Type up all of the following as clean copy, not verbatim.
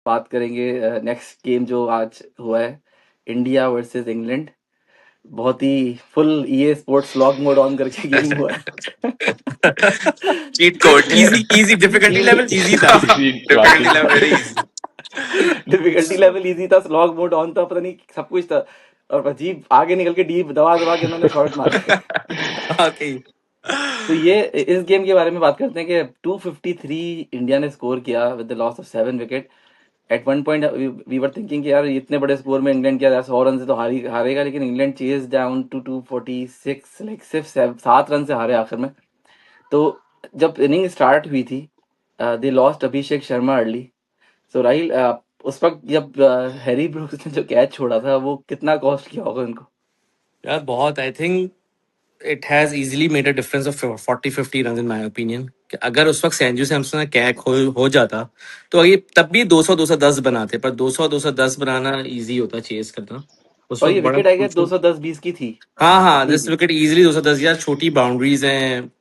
बात करेंगे next game जो आज हुआ है, इंडिया वर्सेस इंग्लैंड। बहुत ही full EA sports log mode on करके गेम हुआ है। Cheat code, Easy, easy. Difficulty level easy था. Difficulty level very easy. Difficulty level easy था, स्लॉग मोड ऑन था, पता नहीं सब कुछ था। और अजीब आगे निकल के डीप दबा दबा के उन्होंने शॉट मारे। Okay. तो ये इस गेम के बारे में बात करते हैं कि 253 इंडिया ने स्कोर किया with the loss of 7 wicket. At one point we were thinking कि यार इतने बड़े स्कोर में इंग्लैंड क्या 100 रन से तो हारेगा, लेकिन England chase down to 246, like सिर्फ 7 रन से हारे आखिर में। तो जब इनिंग स्टार्ट हुई थी, they lost Abhishek Sharma early. So Rahil, उस वक्त जब हैरी ब्रूक्स ने जो कैच छोड़ा था, वो कितना कॉस्ट किया होगा उनको? यार बहुत, आई think it has easily made a difference of 40-50 run in my opinion. अगर उस वक्त संजू सैमसन का कैच हो जाता तो ये तब भी 200-210 बनाते, पर 200-210 बनाना इजी होता चेस करना उस और वक्त ये बड़ा विकेट आई गेस crucial। 210-20 की थी हाँ हाँ, अपनी 10 भी। विकेट इजीली 210 यार, छोटी बाउंड्रीज हैं।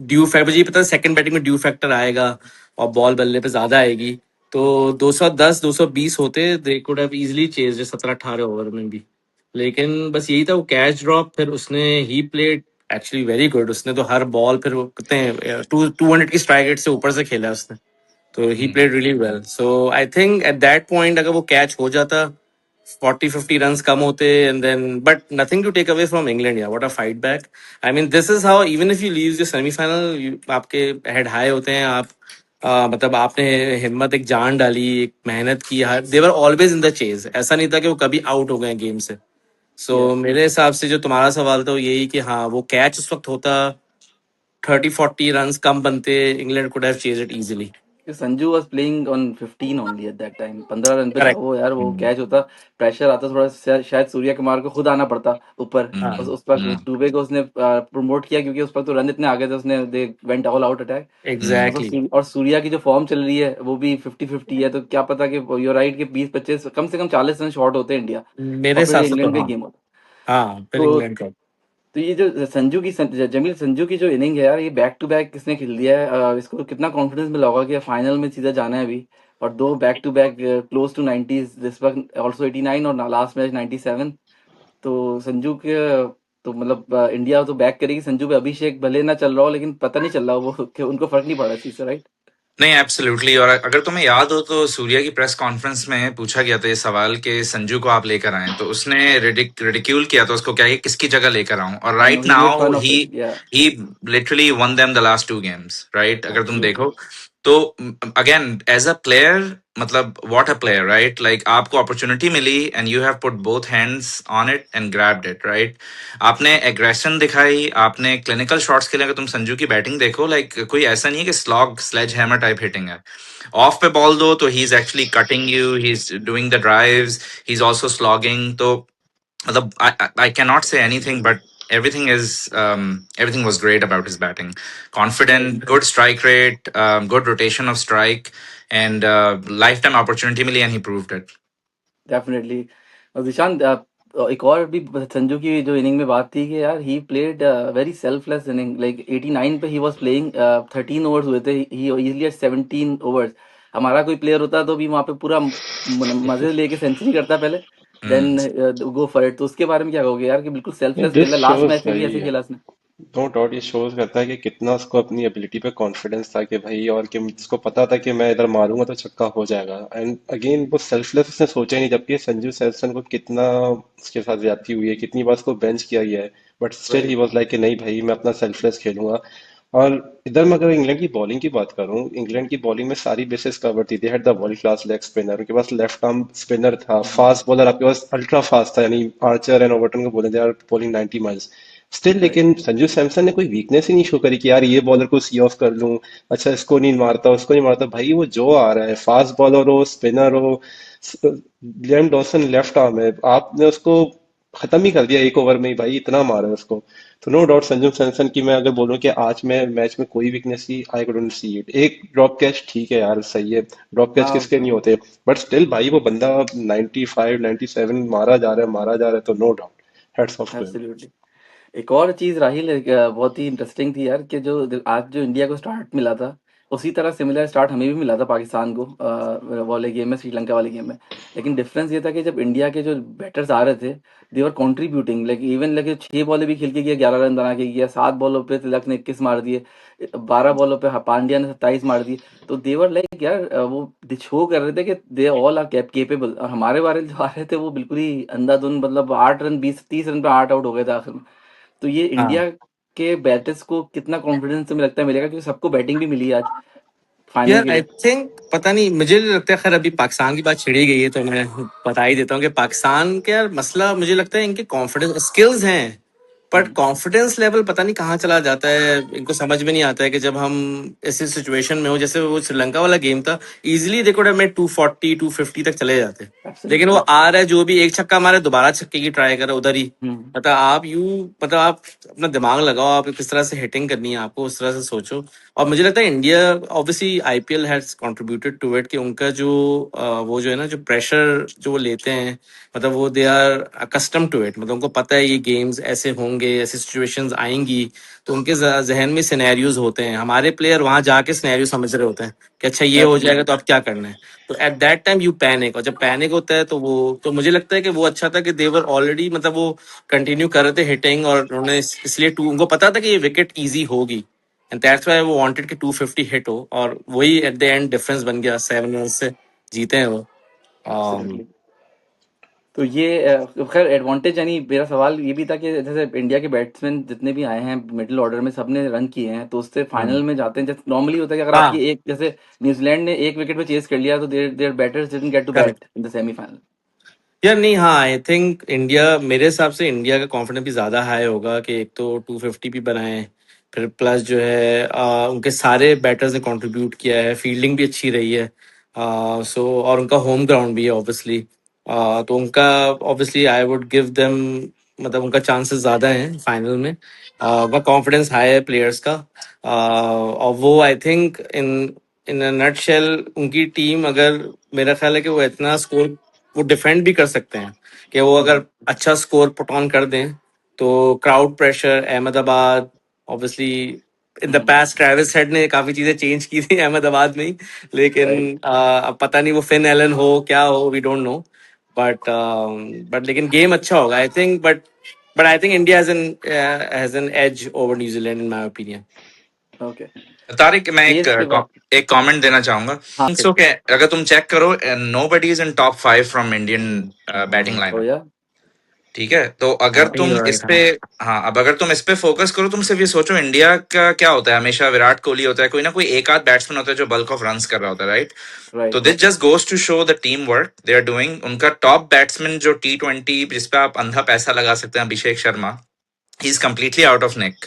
ड्यू फैक्टर, मुझे ये पता है सेकंड बैटिंग में ड्यू फैक्टर आएगा और बॉल बल्ले पे ज्यादा आएगी, तो 210 220 होते they could have easily chase 17-18 over में भी। लेकिन बस यही था वो कैच ड्रॉप, फिर उसने he played actually very good. उसने तो हर बॉल फिर वो कितने 200 की स्ट्राइक रेट से ऊपर से खेला उसने, तो he played really well. So I think at that point अगर वो कैच हो जाता 40-50 रन कम होते, and then but nothing to take away from England. Yeah what a fight back. I mean this is how even if you leave the semifinal, आपके head high होते हैं आप। मतलब आपने हिम्मत, एक जान डाली, एक मेहनत की, they were always in the chase. ऐसा नहीं था कि वो कभी आउट हो गए गेम से। So yes. मेरे हिसाब से जो तुम्हारा सवाल था वो यही कि हाँ, वो कैच उस वक्त होता 30-40 रन कम बनते, England could have chase it easily. Sanju was playing on 15 only at that time. 15 run पे था करेक्ट। वो यार। वो कैच होता, प्रेशर आता थोड़ा, शायद सूर्या कुमार को खुद आना पड़ता ऊपर। हाँ, उस पर दुबे को उसने प्रमोट किया, क्योंकि उस पर तो रन इतने आ गए थे, उसने they went all out attack. Exactly. और सूर्या की जो फॉर्म चल रही है वो भी 50-50 है, तो क्या पता कि यूर राइट के 20-25 कम से कम 40 रन शॉर्ट होते हैं इंडिया, मेरे और फिर हिसाब से तो इंग्लैंड का हाँ। गेम होता। हाँ, फिर तो इंग्लैंड का। तो ये जो जमील संजू की जो इनिंग है यार, ये बैक टू बैक किसने खेल दिया है, इसको कितना कॉन्फिडेंस मिला होगा कि फाइनल में सीधा जाना है अभी। और दो back to back close to 90s, this वक्त ऑल्सो 89 और लास्ट मैच 97। तो संजू के तो मतलब इंडिया तो बैक करेगी संजू पे। अभिषेक भले ना चल रहा हो, लेकिन पता नहीं चल रहा वो कि उनको फर्क नहीं पड़ा इस चीज से, राइट? नहीं, एब्सोल्युटली। और अगर तुम्हें याद हो तो सूर्या की प्रेस कॉन्फ्रेंस में पूछा गया था ये सवाल कि संजू को आप लेकर आए, तो उसने रिडिक्यूल किया था उसको, क्या ये किसकी जगह लेकर आऊं। और I know right he made now fun of he it, yeah he literally won them the last 2 games, right? अगर तुम एब्सोल्युटली। देखो तो अगेन एज अ प्लेयर, मतलब what a player, right? Like आपको अपॉर्चुनिटी मिली and you have put both hands on it and grabbed it, right? आपने aggression दिखाई, आपने क्लिनिकल शॉट्स खेले। अगर तुम संजू की बैटिंग देखो, लाइक कोई ऐसा नहीं है कि slog sledge hammer type hitting है। ऑफ पे बॉल दो तो he is actually cutting you, he is doing the drives, he is also slogging. तो मतलब I can not say anything but everything was great about his batting. Confident, good strike rate, good rotation of strike, and lifetime opportunity मिली and he proved it. Definitely. और विशांत, एक और भी संजू की जो inning में बात थी कि यार he played very selfless inning. Like 89 पे ही वाज प्लेइंग, 13 ओवर्स हुए थे, ही इजीली 17 ओवर्स। हमारा कोई प्लेयर होता तो भी वहां पे पूरा मजे लेके सेंचुरी करता पहले, Hmm. Then go for it. तो उसके बारे में क्या कहोगे यार, कि बिल्कुल सेल्फलेस दिस खेला, लास्ट शोज मैच में भी ऐसे भाई, खेला उसने। नो डाउट ये शोज करता है कि कितना उसको अपनी एबिलिटी पे कॉन्फिडेंस था कि भाई, और कि उसको पता था कि मैं इधर मारूंगा तो छक्का हो जाएगा। एंड अगेन वो सेल्फलेस उसने सोचा ही नहीं, जबकि संजू सैमसन को कितना उसके साथ ज्यादती हुई है, कितनी बार उसको बेंच किया गया है, but still he right. Was like कि नहीं भाई, मैं अपना सेल्फलेस खेलूंगा। और इधर मैं अगर इंग्लैंड की बॉलिंग की बात करूं, इंग्लैंड की बॉलिंग में सारी बेसिस कवर थी। They had the world class leg spinner, उनके पास लेफ्ट आर्म स्पिनर था, फास्ट बॉलर आपके पास अल्ट्रा फास्ट था, यानी आर्चर एंड ओवर्टन को बोले they are bowling 90 miles still. Right. लेकिन संजू सैमसन ने कोई वीकनेस ही नहीं शो करी कि यार ये बॉलर को सी ऑफ कर लूं, अच्छा इसको नहीं मारता उसको नहीं मारता। भाई वो जो आ रहा है, फास्ट बॉलर हो स्पिनर हो, ग्लेन डॉसन लेफ्ट आर्म है, आपने उसको खत्म ही कर दिया एक ओवर में ही, भाई इतना मारा है उसको। तो नो डाउट संजू सैमसन की मैं अगर बोलूं कि आज में मैच में कोई वीकनेस थी, आई कुडंट सी इट। एक ड्रॉप कैच ठीक है यार, सही है, ड्रॉप कैच हाँ, किसके नहीं होते, बट स्टिल भाई वो बंदा 95 97 मारा जा रहा है, मारा जा रहा है, तो no doubt heads off to him. Absolutely. एक और चीज राहिल, बहुत ही इंटरेस्टिंग थी यार, कि जो आज जो इंडिया को स्टार्ट मिला था, उसी तरह सिमिलर स्टार्ट हमें भी मिला था पाकिस्तान को वाले गेम में, श्रीलंका वाले गेम में। लेकिन डिफरेंस ये था कि जब इंडिया के जो बैटर्स आ रहे थे, दे वर कॉन्ट्रीब्यूटिंग, लाइक इवन लाइक 6 बॉलें भी खेल के गया, 11 रन बना के गया, 7 बॉलों पे तिलक ने 21 मार दिए, 12 बॉलों पे पांड्या ने 27 मार दिए। तो देवर लाइक यार वो शो कर रहे थे कि दे ऑल आर केपेबल। और हमारे बारे जो आ रहे थे वो बिल्कुल ही अंधाधुन, मतलब 8 रन 20-30 रन पे 8 आउट हो गए थे आखिर में। तो ये हाँ इंडिया के बैटर्स को कितना कॉन्फिडेंस मुझे लगता है मिलेगा, क्योंकि सबको बैटिंग भी मिली है आज फाइनल यार के आई लिए। थिंक पता नहीं, मुझे नहीं लगता है। खैर अभी पाकिस्तान की बात छिड़ी गई है तो मैं बता ही देता हूँ कि पाकिस्तान का यार मसला मुझे लगता है इनके कॉन्फिडेंस स्किल्स हैं, बट हम्म, कॉन्फिडेंस लेवल पता नहीं कहाँ चला जाता है। इनको समझ में नहीं आता है कि जब हम ऐसी सिचुएशन में हो, जैसे वो श्रीलंका वाला गेम था, इजीली देखो मैं 240 250 तक चले जाते, लेकिन वो एब्सोल्युटली। आ रहा है जो भी एक छक्का मारे दोबारा छक्के की ट्राई करो उधर ही। हम्म, मतलब आप मतलब आप अपना दिमाग लगाओ, आप किस तरह से हिटिंग करनी है आपको उस तरह से सोचो। और मुझे लगता है India obviously IPL has contributed to it कि उनका जो वो जो है ना, जो प्रेशर जो वो लेते हैं, मतलब वो they are accustom to it. मतलब उनको पता है ये गेम्स ऐसे होंगे, ऐसी सिचुएशंस आएंगी, तो उनके जहन में सिनेरियोज होते हैं। हमारे प्लेयर वहां जाके सिनेरियो समझ रहे होते हैं कि अच्छा ये हो जाएगा एब्सोल्युटली। तो अब क्या करना है। तो at that time you panic, और जब पैनिक होता है तो वो, तो मुझे लगता है कि वो अच्छा था कि देवर ऑलरेडी, मतलब वो कंटिन्यू कर रहे थे हिटिंग, और उन्होंने इसलिए टू, उनको पता था कि ये विकेट इजी होगी, एंड दैट्स व्हाई वो वांटेड कि 250 हिट हो, और वही एट द एंड डिफरेंस बन गया। 7 रन से जीते हैं वो। um, absolutely. तो ये खैर एडवांटेज, यानी मेरा सवाल ये भी था कि जैसे इंडिया के बैट्समैन जितने भी आए हैं मिडिल ऑर्डर में, सबने रन किए हैं, तो उससे हम्म, फाइनल में जाते हैं। जैसे नॉर्मली होता है कि अगर हाँ आपकी एक, जैसे न्यूजीलैंड ने एक विकेट पे चेस कर लिया, तो there there batters didn't get to bat correct. In the semifinal. यार नहीं, हाँ आई थिंक इंडिया, मेरे हिसाब से इंडिया का कॉन्फिडेंस भी ज्यादा हाई होगा कि एक तो 250 भी बनाए, फिर प्लस जो है उनके सारे बैटर्स ने कंट्रीब्यूट किया है, फील्डिंग भी अच्छी रही है। सो और उनका होम ग्राउंड भी है ऑब्वियसली। तो उनका obviously I would give them, मतलब उनका चांसेस ज्यादा हैं फाइनल में। उनका कॉन्फिडेंस हाई है प्लेयर्स का। और वो I think in in nutshell उनकी टीम, अगर मेरा ख्याल है कि वो इतना स्कोर वो डिफेंड भी कर सकते हैं, कि वो अगर अच्छा स्कोर पुट ऑन कर दें तो crowd pressure Ahmedabad obviously, in the past Travis head ने काफी चीजें चेंज की थी अहमदाबाद में ही, राइट। लेकिन अब पता नहीं वो फिन एलन हो क्या हो, वी डोंट नो। बट लेकिन गेम अच्छा होगा I think, but I think India has an edge over New Zealand in my opinion. Okay. Tariq, मैं एक पेस के बाद। एक कमेंट देना चाहूंगा। हाँ सो please। के अगर तुम चेक करो, nobody is in top 5 from Indian batting ओ लाइनअप। या। ठीक है, तो अगर आई थिंक तुम यू इस राइट, पे, हाँ। हाँ, अब अगर तुम इस पे फोकस करो, तुम सिर्फ ये सोचो इंडिया का क्या होता है, हमेशा विराट कोहली होता है, कोई ना कोई एक आध बैट्समैन होता है जो बल्क ऑफ रन्स कर रहा होता है, राइट? तो right. This just goes to show the team work they are doing. उनका टॉप बैट्समैन जो T20 जिसपे आप अंधा पैसा लगा सकते हैं, Abhishek Sharma, he is completely out of nick,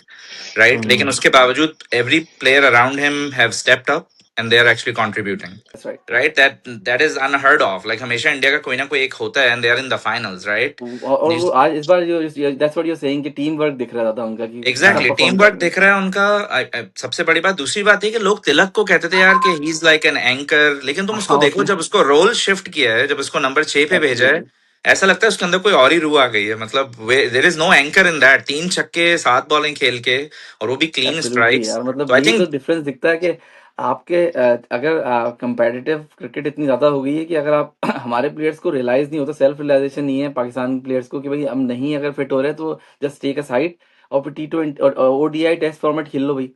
right? लेकिन उसके बावजूद every player around him have stepped up and they are actually contributing, that's right. Right? That is unheard of. Like हमेशा इंडिया का कोई ना कोई एक होता है and they are in the finals, right? और वो आज इस बार जो, दैट्स व्हाट यू सेइंग कि टीम वर्क दिख रहा था उनका कि अच्छा एग्जैक्टली, टीम परफॉर्म कर वर्क रहे हैं। दिख रहा है उनका। सबसे बड़ी बात, दूसरी बात है कि लोग तिलक को कहते थे यार कि he is like an anchor, लेकिन तुम उसको हाँ देखो उसने। जब उसको रोल शिफ्ट किया है, जब उसको नंबर 6 पे भेजा है, एब्सोल्युटली। ऐसा लगता है उसके अंदर कोई और ही रूह आ गई है। मतलब there is no anchor in that, 3 छक्के 7 बॉलें खेल के, और वो भी क्लीन एब्सोल्युटली स्ट्राइक्स। यार, मतलब तो आई यही तो थिंक डिफरेंस दिखता है कि आपके अगर कंपेटिटिव क्रिकेट इतनी ज्यादा हो गई है कि अगर आप हमारे प्लेयर्स को रियलाइज नहीं होता, सेल्फ रियलाइजेशन नहीं है पाकिस्तान प्लेयर्स को कि भाई हम नहीं अगर फिट हो रहे हैं तो जस्ट टेक अ साइड और फिर T20 और ओडीआई टेस्ट फॉर्मेट खेल लो भाई।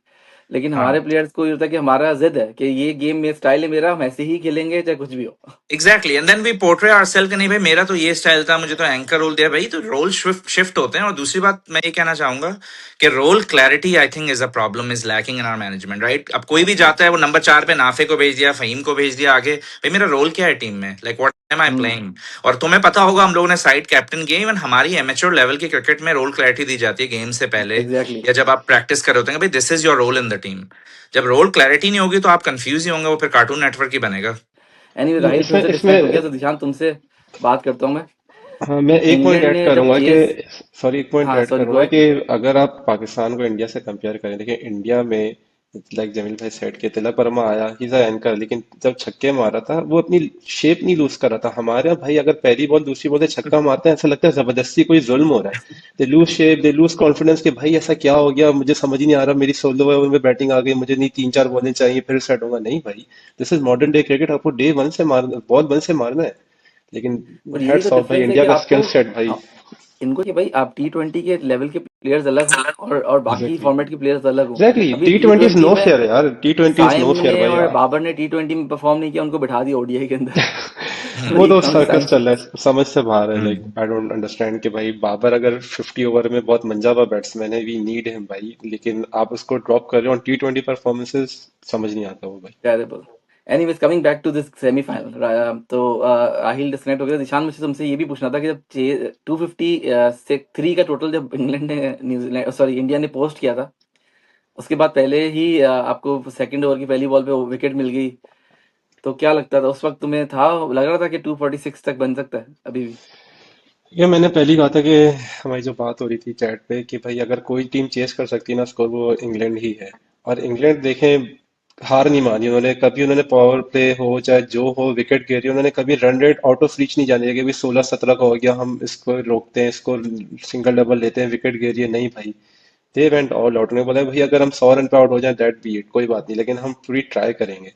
लेकिन हाँ, हमारे प्लेयर्स को ये होता है कि हमारा जिद है कि ये गेम में स्टाइल है मेरा, हम ऐसे ही खेलेंगे चाहे कुछ भी हो। Exactly, and then we portray ourselves कि नहीं भाई मेरा तो ये स्टाइल था, मुझे तो एंकर रोल दिया भाई। तो रोल शिफ्ट शिफ्ट होते हैं। और दूसरी बात मैं ये कहना चाहूंगा कि role clarity I think is a problem, is lacking in our management, right? अब कोई भी जाता एब्सोल्युटली। है, वो नंबर 4 पे नाफे को भेज दिया, फहीम को भेज दिया आगे, भाई मेरा रोल क्या है टीम में, like what am I hmm. Playing? और तुम्हें पता होगा, हम लोगों ने साइड कैप्टन किया, इवन हमारी एमेच्योर लेवल की क्रिकेट में रोल क्लैरिटी दी जाती है गेम से पहले, एग्जैक्टली। या जब आप प्रैक्टिस कर रहे होते हैं, भाई this is your role in the team. जब रोल क्लैरिटी नहीं होगी तो आप कंफ्यूज ही होंगे, वो फिर कार्टून नेटवर्क ही बनेगा। एनीवे राहिल फिर इसमें से डिस्कनेक्ट हो गया, इसमें तो दिशांत तुमसे बात करता हूँ मैं। हाँ, मैं एक पॉइंट इंग्लैंड ऐड ने जब करूंगा कि चेस। सॉरी, एक पॉइंट हाँ ऐड सॉरी, गो करूंगा अहेड। कि अगर आप पाकिस्तान को इंडिया से कंपेयर करें, देखिए इंडिया में लाइक जमील भाई सेट के तिलक वर्मा आया, ही इज एंकर, लेकिन जब छक्के मारा था वो अपनी शेप नहीं लूज कर रहा था। हमारे यहाँ भाई अगर पहली बॉल दूसरी बॉल से छक्का मारते हैं ऐसा लगता है जबरदस्ती कोई जुल्म हो रहा है। They lose shape, they lose confidence कि भाई ऐसा क्या हो गया, मुझे समझ ही नहीं आ रहा, मेरी 16 ओवर में बैटिंग आ गई, मुझे नहीं 3-4 बॉलें चाहिए फिर सेट होगा। नहीं भाई, this is modern day cricket, आपको डे वन से मारना, बॉल वन से मारना है। लेकिन बट यही तो हेड्स ऑफ भाई डिफरेंस है इंडिया कि का आपको स्किल सेट भाई। इनको कि भाई आप T20 के लेवल के प्लेयर्स अलग हों और बाकी एग्जैक्टली, फॉर्मेट के प्लेयर्स अलग हों। एग्जैक्टली, अभी T T twenty is twenty no में फेयर यार, टी20 इज नो साइम फेयर ने भाई। और बाबर ने T20 में परफॉर्म नहीं किया, उनको बिठा दिया ओडीआई के अंदर। वो वही तो कम सर्कस साइंस। चल रहा है, समझ से बाहर है। Like hmm I don't understand कि भाई बाबर अगर 50 ओवर में बहुत मंजा हुआ बैट्समैन है, वी नीड हिम भाई, लेकिन आप उसको ड्रॉप कर रहे हो ऑन टी20 परफॉर्मेंसेस, समझ नहीं आता वो भाई। Terrible. Anyways coming back to this semifinal, तो राहिल डिस्कनेक्ट हो गया। निशान, मुझे तुमसे ये भी पूछना था कि जब 250 से 3 का टोटल जब इंग्लैंड ने न्यूजीलैंड सॉरी इंडिया ने पोस्ट किया था, उसके बाद पहले ही आपको सेकंड ओवर की पहली बॉल पे विकेट मिल गई। तो क्या लगता था उस वक्त तुम्हें, था लग रहा था कि 246 तक बन सकता है अभी भी? ये मैंने पहली कहा था कि हमारी जो बात हो रही थी चैट पे कि भाई अगर कोई टीम चेस कर सकती है ना स्कोर, वो इंग्लैंड ही है। और इंग्लैंड देखें, हार नहीं मानी उन्होंने कभी, उन्होंने पावर प्ले हो चाहे जो हो, विकेट गिरी, उन्होंने कभी run rate out of reach नहीं जाने दिया कि भाई 16-17 का हो गया, हम इसको रोकते हैं, इसको सिंगल डबल लेते हैं, विकेट गिरी है। नहीं भाई, दे वेंट ऑल आउट। उन्होंने बोला भाई अगर हम 100 रन पे आउट हो जाए दैट बी इट, कोई बात नहीं, लेकिन हम पूरी ट्राई करेंगे।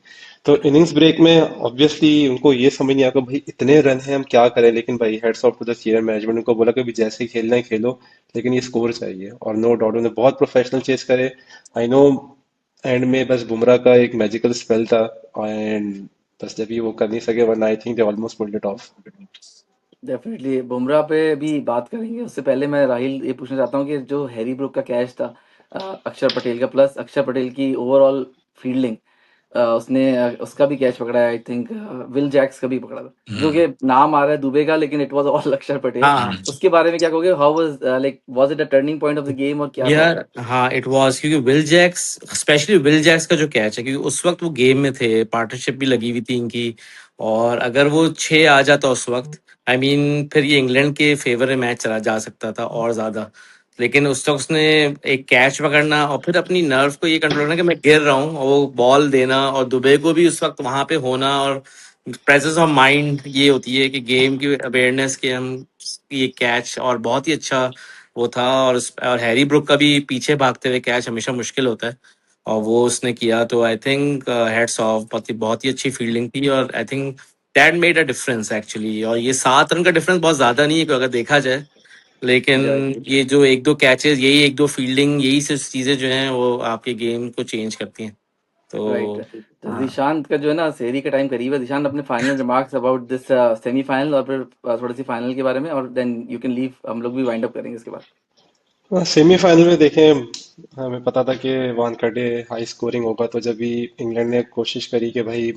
तो इनिंग्स ब्रेक में ऑब्वियसली उनको ये समझ नहीं आया कि भाई इतने रन हैं हम क्या करें, लेकिन भाई heads off to the senior management, उनको बोला कि भाई जैसे खेलना है खेलो, लेकिन ये स्कोर चाहिए। और नो डाउट उन्होंने बहुत प्रोफेशनल चेस करे। आई नो एंड में बस बुमराह का एक मैजिकल स्पेल था, एंड बस जब भी वो कर नहीं सके, वरना आई think they almost pulled it of. Definitely Bumrah पे भी बात करेंगे, उससे पहले मैं राहिल ये पूछना चाहता हूँ कि जो हैरी ब्रुक का कैच था अक्षर पटेल का, प्लस अक्षर पटेल की ओवरऑल फील्डिंग, उसने उसका भी कैच पकड़ा है, आई थिंक विल जैक्स का भी पकड़ा था, जो हम्म कि नाम आ रहा है दुबे का, लेकिन इट वाज ऑल अक्षर पटेल। हाँ उसके बारे में क्या कहोगे? How was like was it a turning point of the game और क्या था? यार, हाँ इट वाज, क्योंकि Will Jacks, specially Will Jacks का जो कैच है, क्योंकि उस वक्त वो गेम में थे, पार्टनरशिप भी लगी हुई थी इनकी। और अगर वो 6 आ जाता उस वक्त, आई मीन फिर ये इंग्लैंड के फेवर में मैच चला जा सकता था और ज्यादा। लेकिन उस वक्त उसने एक कैच पकड़ना और फिर अपनी नर्व को ये कंट्रोल करना कि मैं गिर रहा हूँ, और वो बॉल देना, और दुबे को भी उस वक्त वहां पे होना, और प्रेजेंस ऑफ माइंड ये होती है कि गेम की अवेयरनेस के हम ये कैच, और बहुत ही अच्छा वो था। और हैरी ब्रुक का भी पीछे भागते हुए कैच हमेशा मुश्किल होता है, और वो उसने किया। तो आई थिंक हेड्स ऑफ, बहुत ही अच्छी फील्डिंग थी, और I think that made a difference actually. और ये 7 रन का डिफरेंस बहुत ज्यादा नहीं है अगर देखा जाए, लेकिन राइट, ये जो एक दो कैचेस, यही एक दो फील्डिंग, यही सब चीजें जो हैं वो आपके गेम को चेंज करती हैं। राइट। तो तो हाँ, दिशांत का जो है ना, सेरी का टाइम करीब है। दिशांत, अपने final remarks about this semifinal, और फिर थोड़ी सी फाइनल के बारे में, और देन यू कैन लीव, हम लोग भी वाइंड अप करेंगे इसके बाद। सेमीफाइनल में देखें, हमें पता था कि वानखेड़े हाई स्कोरिंग होगा, तो जब भी इंग्लैंड ने कोशिश करी कि भाई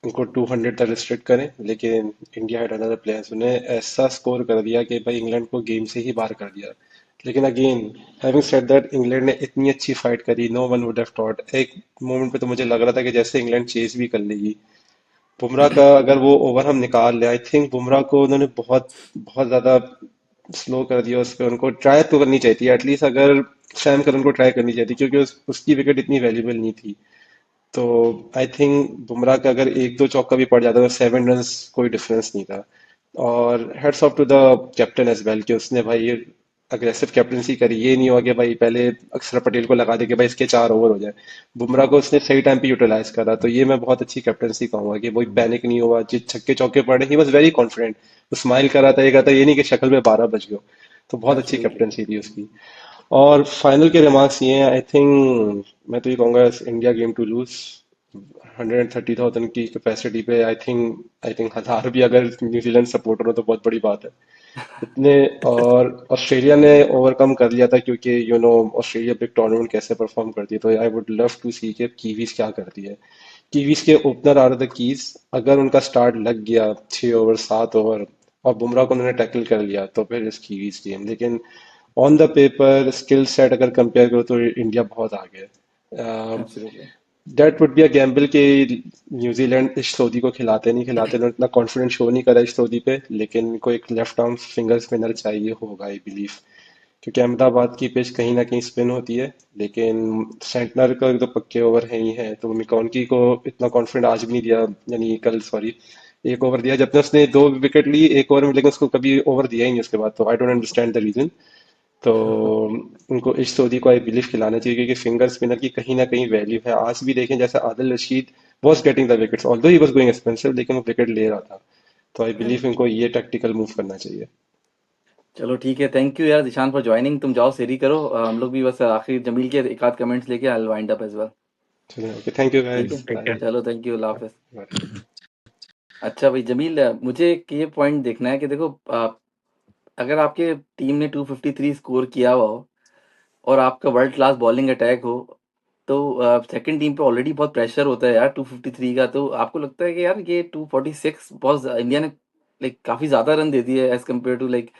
उनको 200 तक रिस्ट्रिक्ट करें, लेकिन इंडिया हैड अनदर प्लेयर्स, उन्हें ऐसा स्कोर कर दिया कि भाई इंग्लैंड को गेम से ही बाहर कर दिया। लेकिन again, having said that, England ने इतनी अच्छी फाइट करी, no one would have thought. एक मोमेंट पे तो मुझे लग रहा था कि जैसे इंग्लैंड चेज भी कर लेगी। बुमराह का अगर वो ओवर हम निकाल ले, आई थिंक बुमराह को उन्होंने बहुत बहुत ज्यादा स्लो कर दिया उस पर। उनको ट्राई तो करनी चाहिए थी एटलीस्ट, अगर सैम करन को ट्राई करनी चाहिए थी, क्योंकि उसकी विकेट इतनी वैल्यूबल नहीं थी। तो आई थिंक बुमराह का अगर एक दो चौका भी पड़ जाता तो 7 रन कोई डिफरेंस नहीं था। और heads off to the captain as well कि उसने भाई अग्रेसिव कैप्टनसी करी। ये नहीं हुआ कि भाई पहले अक्षर पटेल को लगा दे कि भाई इसके 4 ओवर हो जाए, बुमराह को उसने सही टाइम पे यूटिलाइज करा। तो ये मैं बहुत अच्छी कैप्टनसी कहूंगा कि वही पैनिक नहीं हुआ, जिस छक्के चौके पड़े ही वॉज वेरी कॉन्फिडेंट। वो स्माइल कर रहा था, ये कहता ये नहीं कि शक्ल में 12 बज गए। तो बहुत अच्छी एब्सोल्युटली। कैप्टनसी थी उसकी। और फाइनल के रिमार्क्स ये हैं, आई थिंक मैं तो ये कहूंगा इंडिया गेम टू लूज। 130,000 की कैपेसिटी पे आई थिंक 1000 भी अगर न्यूजीलैंड सपोर्टर हो तो बहुत बड़ी बात है इतने। और ऑस्ट्रेलिया ने ओवरकम कर लिया था, क्योंकि ऑस्ट्रेलिया बिग टूर्नामेंट कैसे परफॉर्म करती है। तो आई वुड लव टू सी कि कीवीज क्या करती है। कीवीज के ओपनर आर द कीज, अगर उनका स्टार्ट लग गया 6 ओवर 7 ओवर और बुमराह को उन्होंने टैकल कर लिया, तो फिर इस कीवीज गेम। लेकिन on the paper skill set अगर कंपेयर करो तो इंडिया बहुत आगे है। Absolutely. That would be a gamble कि न्यूजीलैंड इस सऊदी को खिलाते नहीं खिलाते, उन्होंने इतना कॉन्फिडेंस शो नहीं करा इस सऊदी पे, लेकिन इनको एक लेफ्ट आर्म फिंगर स्पिनर चाहिए होगा आई बिलीव। क्योंकि अहमदाबाद की पिच कहीं ना कहीं स्पिन होती है, लेकिन सेंटनर का तो पक्के ओवर है ही है, तो मिकॉनकी को इतना कॉन्फिडेंट आज भी नहीं दिया, यानी कल सॉरी, एक ओवर दिया जब तक उसने 2 विकेट ली एक ओवर में, लेकिन उसको कभी ओवर दिया ही नहीं उसके बाद, तो I don't understand the reason. तो उनको इश सऊदी को आई बिलीव खिलाना चाहिए, क्योंकि फिंगर स्पिनर की कहीं ना कहीं वैल्यू है। आज भी देखें जैसे Adil Rashid was getting the wickets, although he was going expensive, लेकिन वो विकेट ले रहा था। तो आई बिलीव इनको ये टैक्टिकल मूव करना चाहिए। चलो ठीक है, थैंक यू यार दिशान फॉर ज्वाइनिंग। तुम जाओ सेरी करो, हम लोग भी बस आखिर जमील के एक आध कमेंट्स लेके आई वाइंड अप एज वेल। चलिए, ओके, थैंक यू ठीक है, गाइस, ठीक है। बाय। चलो थैंक यू, अल्लाह हाफिज। अच्छा भाई जमील, मुझे एक ये पॉइंट देखना है कि देखो, अगर आपके टीम ने 253 स्कोर किया हुआ हो और आपका वर्ल्ड क्लास बॉलिंग अटैक हो, तो सेकंड टीम पे ऑलरेडी बहुत प्रेशर होता है यार 253 का। तो आपको लगता है कि यार ये 246 बहुत इंडिया ने लाइक काफी ज्यादा रन दे दिए एज कम्पेयर टू लाइक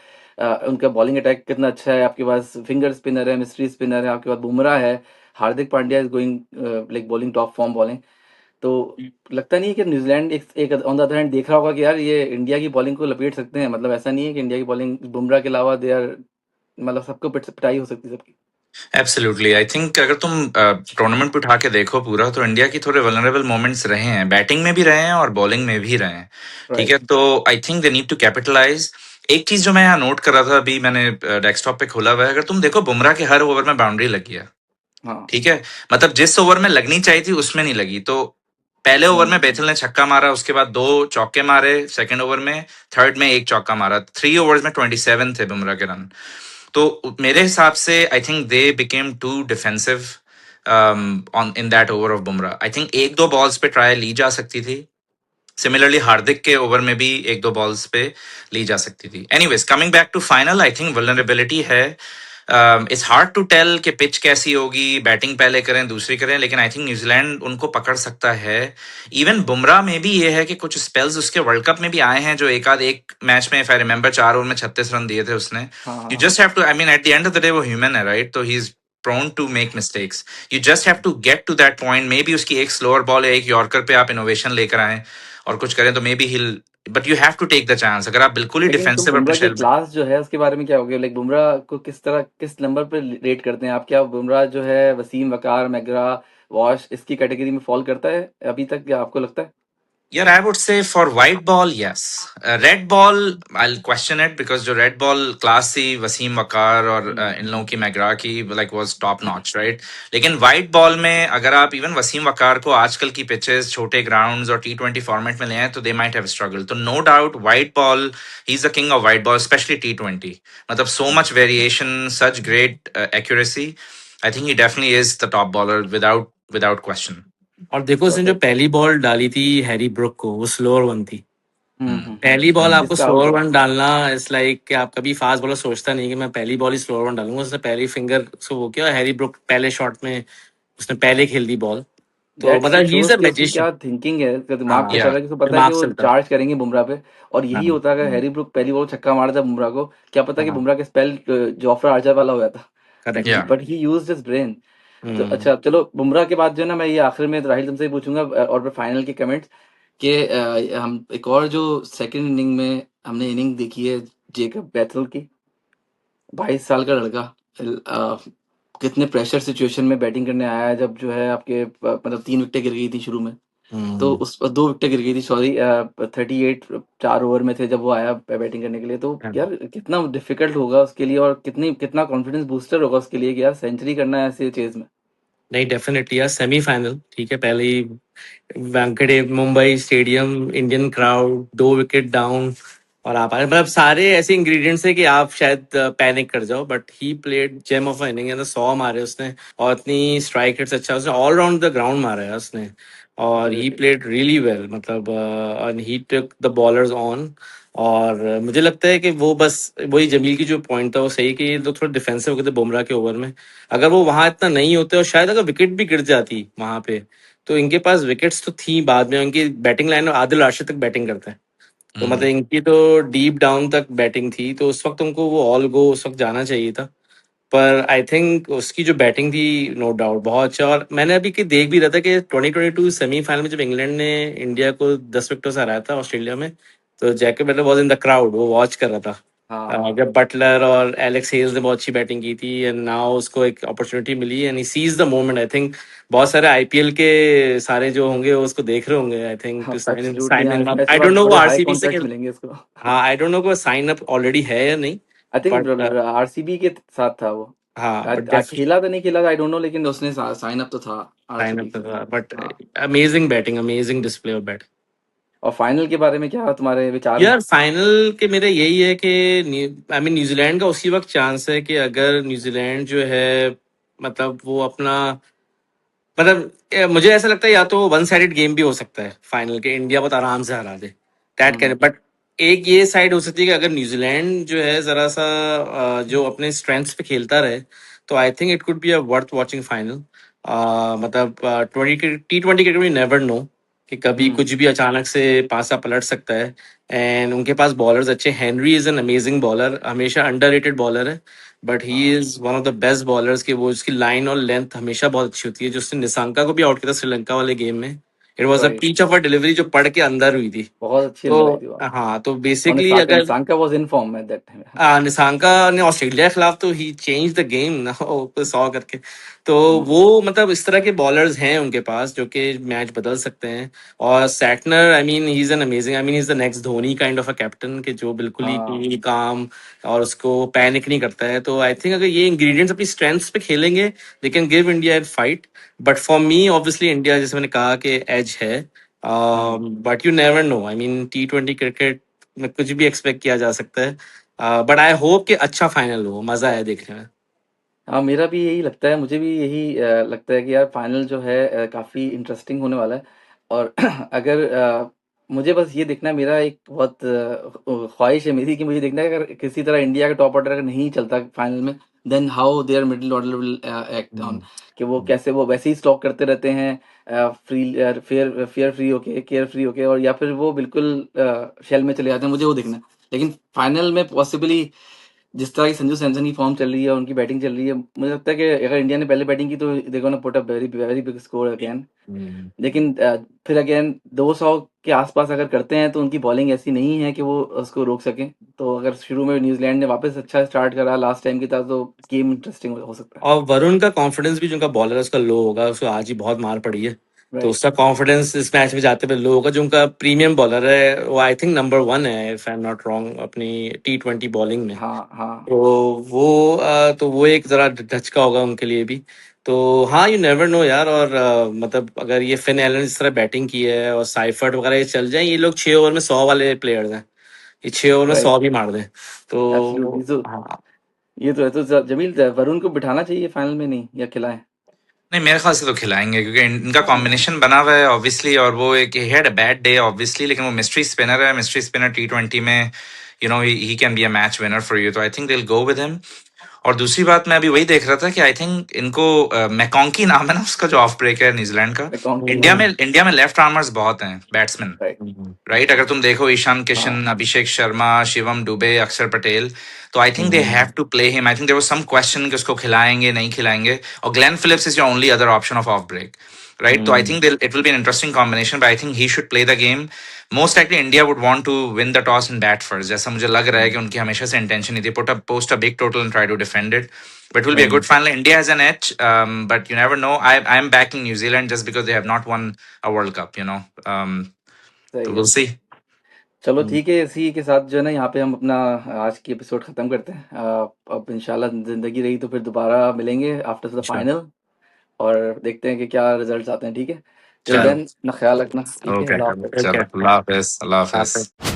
उनका बॉलिंग अटैक कितना अच्छा है। आपके पास फिंगर स्पिनर है, मिस्ट्री स्पिनर है, आपके पास बुमराह है, Hardik Pandya is going like bowling top form bowling. तो लगता नहीं है कि न्यूजीलैंड एक ऑन द अदर हैंड देख रहा होगा कि यार ये इंडिया की बॉलिंग को लपेट सकते हैं? मतलब ऐसा नहीं है कि इंडिया की बॉलिंग बुमराह के अलावा दे आर, मतलब सबको पिटाई हो सकती है सबकी। एब्सोल्युटली, आई थिंक अगर तुम टूर्नामेंट पे उठा के देखो पूरा, तो इंडिया की थोड़े वल्नरेबल मोमेंट्स रहे हैं, बैटिंग में भी रहे हैं और बॉलिंग में भी रहे हैं। ठीक है, राइट। तो I think they need to capitalise. एक चीज जो मैं यहाँ नोट कर रहा था, अभी मैंने डेस्कटॉप पे खोला हुआ है, अगर तुम देखो बुमराह के हर ओवर में बाउंड्री लगी है। हाँ। ठीक है, मतलब जिस ओवर में लगनी चाहिए थी उसमें नहीं लगी। तो पहले ओवर में बेथल ने छक्का मारा, उसके बाद 2 चौके मारे सेकंड ओवर में, थर्ड में एक चौका मारा, 3 ओवर्स में 27 थे बुमराह के रन। तो मेरे हिसाब से I think they became too defensive on in that over of Bumrah. I think एक दो बॉल्स पे ट्राई ली जा सकती थी। सिमिलरली हार्दिक के ओवर में भी एक दो बॉल्स पे ली जा सकती थी। Anyways, coming back to final, I think vulnerability है। इट्स हार्ड टू टेल कि पिच कैसी होगी, बैटिंग पहले करें दूसरी करें, लेकिन आई थिंक न्यूजीलैंड उनको पकड़ सकता है। इवन बुमराह में भी ये है कि कुछ स्पेल्स उसके वर्ल्ड कप में भी आए हैं, जो एक मैच में, इफ आई रिमेंबर, 4 ओवर में 36 रन दिए थे उसने। हाँ हाँ यू हाँ। Just have to, I mean at the end of the day वो ह्यूमन है, राइट? तो he is prone to make mistakes. You just have to get to that point. Maybe उसकी एक स्लोअर बॉल या एक yorker पे आप innovation लेकर आए और कुछ करें, तो maybe he'll, but you have to take the chance. अगर आप बिल्कुल ही लेकिन तुम डिफेंसिव और बुमराह की शेल में, क्लास जो है उसके बारे में क्या हो गया? लाइक बुमराह को किस तरह, किस नंबर पे रेट करते हैं आप? क्या बुमराह जो है वसीम, वकार, मैगरा, वॉश इसकी कैटेगरी में फॉल करता है अभी तक, क्या आपको लगता है? यार I would say for white ball yes. Red ball I question it, because जो रेड बॉल क्लास थी वसीम वकार और इन लोगों की, मैगरा की, like was top notch, right? लेकिन वाइट बॉल में अगर आप इवन वसीम वकार को आजकल की पिचेस, छोटे ग्राउंड्स और T20 फॉर्मेट में ले आए, तो दे माइट हैव स्ट्रगल। तो no doubt white ball, he is the king of white ball, specially T20। मतलब so much variation, such great accuracy. I think he definitely is the top bowler without without question. और देखो उसने जो perfect. पहली ball डाली थी Harry Brook को, वो स्लोअर वन थी। पहली बॉल आपको जिसका आउट स्लोअर हुआ। वन डालना इस लाइक कि आप कभी फास्ट बॉलर सोचता नहीं कि मैं पहली बॉल ही स्लोअर वन डालूंगा। उसने पहली फिंगर से वो किया, हैरी ब्रुक पहले शॉट में उसने पहले खेल दी बॉल। तो दैट मतलब ही इज शोज अ कि उसकी मैजिशियन। क्या थिंकिंग है, उसका दिमाग क्या हाँ, चल रहा या है, किसको पता है कि दिमाग वो चलता है। चार्ज करेंगे बुमराह पे। और यही हाँ, होता है, अगर हैरी ब्रुक पहली बॉल छक्का मारता बुमराह को, क्या पता कि हाँ, बुमराह के स्पेल जोफ्रा आर्चर वाला हो जाता। करेक्ट। या but he used his brain. तो हम्म। अच्छा चलो, बुमराह के बाद जो है ना, मैं ये आखिर में तो राहिल तुमसे ही पूछूंगा और फिर फाइनल के कमेंट्स कि हम एक और जो सेकंड इनिंग में हमने इनिंग देखी है जेकब बैथल की, 22 साल का लड़का, अ, कितने प्रेशर सिचुएशन में बैटिंग करने आया है, जब जो है आपके मतलब 3 विकेटें गिर गई थी शुरू में। तो हम्म। उस 2 विकेटें गिर गई थी, सॉरी, 38 4 ओवर में थे जब वो आया बैटिंग करने के लिए। तो यार कितना डिफिकल्ट होगा उसके लिए, और कितना कॉन्फिडेंस बूस्टर होगा उसके लिए कि यार सेंचुरी करना है ऐसे चेज में। नहीं, डेफिनेटली यार, सेमीफाइनल ठीक है, पहले ही Wankhede Mumbai stadium, Indian crowd, 2 wicket down, और आप आए, मतलब सारे ऐसे इंग्रेडिएंट्स है कि आप शायद पैनिक कर जाओ। But he played gem of inning है, 100 मारे उसने, और इतनी स्ट्राइक रेट्स अच्छा, उसने ऑल राउंड द ग्राउंड मारा है उसने। और ही एब्सोल्युटली। प्लेड रियली वेल, मतलब and he took the bowlers on. और मुझे लगता है कि वो बस वही जमील की जो पॉइंट था वो सही, कि ये लोग थोड़ा डिफेंसिव हो गए थे बुमराह के ओवर में। अगर वो वहां इतना नहीं होते, और शायद अगर विकेट भी गिर जाती वहां पे, तो इनके पास विकेट्स तो थी बाद में। उनकी बैटिंग लाइन में आदिल राशिद तक बैटिंग करता है, तो मतलब इनकी तो डीप डाउन तक बैटिंग थी, तो उस वक्त उनको वो ऑल गो उस वक्त जाना चाहिए था। पर आई थिंक उसकी जो बैटिंग थी, नो डाउट बहुत अच्छा। और मैंने अभी कि देख भी रहा था कि 2022 सेमीफाइनल में जब इंग्लैंड ने इंडिया को 10 विकेटों से हराया था ऑस्ट्रेलिया में, तो Jacob Buttler was in the crowd, वो वॉच कर रहा था। हाँ जब बटलर और एलेक्स हेल्स ने बहुत अच्छी बैटिंग की थी एंड नाउ उसको एक अपॉर्चुनिटी मिली and he seize the moment. I think बहुत सारे आईपीएल के सारे जो होंगे वो उसको देख रहे होंगे I think to absolutely, sign him up. इसके आई डोंट बाद नो वो बड़े हाई आरसीबी से कॉन्ट्रैक्ट्स खेल। मिलेंगे इसको। हाँ आई डोंट नो वो साइन अप ऑलरेडी है या नहीं। आई थिंक बट आरसीबी के साथ था वो। हाँ बट खेला तो नहीं खेला था, आई डोंट नो, लेकिन उसने साइन अप तो था साइन आरसीबी अप के साथ। था बट हाँ। Amazing batting, amazing display of batting. और फाइनल के बारे में क्या तुम्हारे विचार हैं? यार फाइनल के मेरे यही है कि आई मीन न्यूजीलैंड का उसी वक्त चांस है कि अगर न्यूजीलैंड जो है मतलब वो अपना मतलब मुझे ऐसा लगता है या तो वन साइडेड गेम भी हो सकता है फाइनल के, इंडिया बहुत आराम से हरा दे दैट कैन। हम्म। बट एक ये साइड हो सकती है कि अगर न्यूजीलैंड जो है जरा सा जो अपने स्ट्रेंथ्स पे खेलता रहे तो I think it could be a worth watching final. मतलब T20 क्रिकेट में नेवर नो कि कभी हम्म। कुछ भी अचानक से पासा पलट सकता है। एंड उनके पास बॉलर्स अच्छे, Henry is an amazing bowler, हमेशा अंडररेटेड बॉलर है बट ही हाँ is one of the best bowlers कि वो उसकी लाइन और लेंथ हमेशा बहुत अच्छी होती है। जो उसने निशांका को भी आउट किया था श्रीलंका वाले गेम में, it was a right, pitch off a delivery जो पड़ के अंदर हुई थी। बहुत अच्छी तो लगाई थी वो। हाँ तो और बेसिकली अगर Nissanka was in form at that time. Nissanka ने ऑस्ट्रेलिया के खिलाफ तो ही चेंज द गेम ना वो 100 करके। तो वो मतलब इस तरह के बॉलर्स हैं उनके पास जो कि मैच बदल सकते हैं। और Santner I mean he is an amazing, I mean he is the next Dhoni kind of a captain कि जो बिल्कुल ही हाँ कूल काम और उसको पैनिक नहीं करता है। तो आई थिंक अगर ये इंग्रेडिएंट्स अपनी स्ट्रेंथ्स पे खेलेंगे they can give India an fight. But for me obviously India जैसे मैंने कहा कि एज है। Hmm. But you never know, I mean T20 cricket में कुछ भी एक्सपेक्ट किया जा सकता है। बट आई होप कि अच्छा फाइनल हो, मजा आए देखने में। हाँ, मेरा भी यही लगता है, मुझे भी यही लगता है कि यार फाइनल जो है काफ़ी इंटरेस्टिंग होने वाला है। और अगर मुझे बस ये देखना है, मेरा एक बहुत ख्वाहिश है मेरी कि मुझे देखना है कि अगर किसी तरह इंडिया का टॉप ऑर्डर अगर नहीं चलता फाइनल में, then how their middle order will act on, कि वो कैसे वो वैसे ही स्टॉक करते रहते हैं, फ्री फेयर फेयर फ्री होके, केयर फ्री होके, और या फिर वो बिल्कुल शेल में चले जाते हैं, मुझे वो देखना है। लेकिन फाइनल में पॉसिबली जिस तरह की संजू सैमसन की फॉर्म चल रही है, उनकी बैटिंग चल रही है, मुझे लगता है कि अगर इंडिया ने पहले बैटिंग की तो they gonna put up very very big score again. लेकिन फिर अगेन 200 के आसपास अगर करते हैं तो उनकी बॉलिंग ऐसी नहीं है कि वो उसको रोक सकें। तो अगर शुरू में न्यूजीलैंड ने वापस अच्छा स्टार्ट करा लास्ट टाइम की तरह, तो गेम इंटरेस्टिंग हो सकता है। और वरुण का कॉन्फिडेंस भी जो उनका बॉलर है उसका लो होगा, उसको आज ही बहुत मार पड़ी है। तो राइट। उसका कॉन्फिडेंस इस मैच में जाते हुए लो होगा। जो उनका प्रीमियम बॉलर है वो आई थिंक नंबर 1 है if I am not wrong अपनी T20 बॉलिंग में। हाँ हाँ। तो तो वो एक जरा धचका होगा उनके लिए भी। तो हाँ यू नेवर नो यार। और मतलब अगर ये फिन एलन इस तरह बैटिंग की है और साइफर्ट वगैरह ये चल जाए, ये लोग 6 ओवर में 100 वाले प्लेयर्स हैं, ये 6 ओवर में राइट। 100 भी मार दें। एब्सोल्युटली। तो तो हाँ ये तो है, तो जमील वरुण को बिठाना चाहिए फाइनल में, नहीं या खिलाएं? नहीं, मेरे ख्याल से तो खिलाएंगे क्योंकि इनका कॉम्बिनेशन बना हुआ है ऑब्वियसली, और वो एक he had a bad day obviously, लेकिन वो मिस्ट्री स्पिनर है, मिस्ट्री स्पिनर T20 में you know he can be a match winner for you, तो I think they will go with him. और दूसरी बात मैं अभी वही देख रहा था कि आई थिंक इनको मैकॉन्की नाम है ना उसका जो ऑफ ब्रेक है न्यूजीलैंड का। मैकॉन्की, इंडिया हाँ। में इंडिया में लेफ्ट आर्मर्स बहुत हैं बैट्समैन, राइट। राइट? अगर तुम देखो ईशान किशन, हाँ। अभिषेक शर्मा, शिवम दुबे, अक्षर पटेल, तो I think they have to play him. I think there was some question कि उसको खिलाएंगे नहीं खिलाएंगे, और Glenn Phillips is your only other option of break, right? तो I think it will be an interesting combination, but I think he should play the game. Most likely India would want to win the toss and bat first, जैसा मुझे लग रहा है कि उनकी हमेशा से इंटेंशन ही थी, put up post a big total and try to defend it, but it will be a good final. India has an edge, but you never know. I'm backing New Zealand just because they have not won a World Cup, you know. सही So है। we'll see. चलो ठीक है, इसी के साथ जो है ना यहाँ पे हम अपना आज की एपिसोड खत्म करते हैं। अब इंशाल्लाह जिंदगी रही तो फिर दोबारा मिलेंगे आफ्टर द Sure. फाइनल, और देखते हैं कि क्या रिजल्ट्स आते हैं। ठीक है, टिल चलो देन अपना ख्याल रखना। ठीक है, Okay. अल्लाह हाफिज। ठीक Chalo. है। Allah Hafiz. Allah आप Hafiz.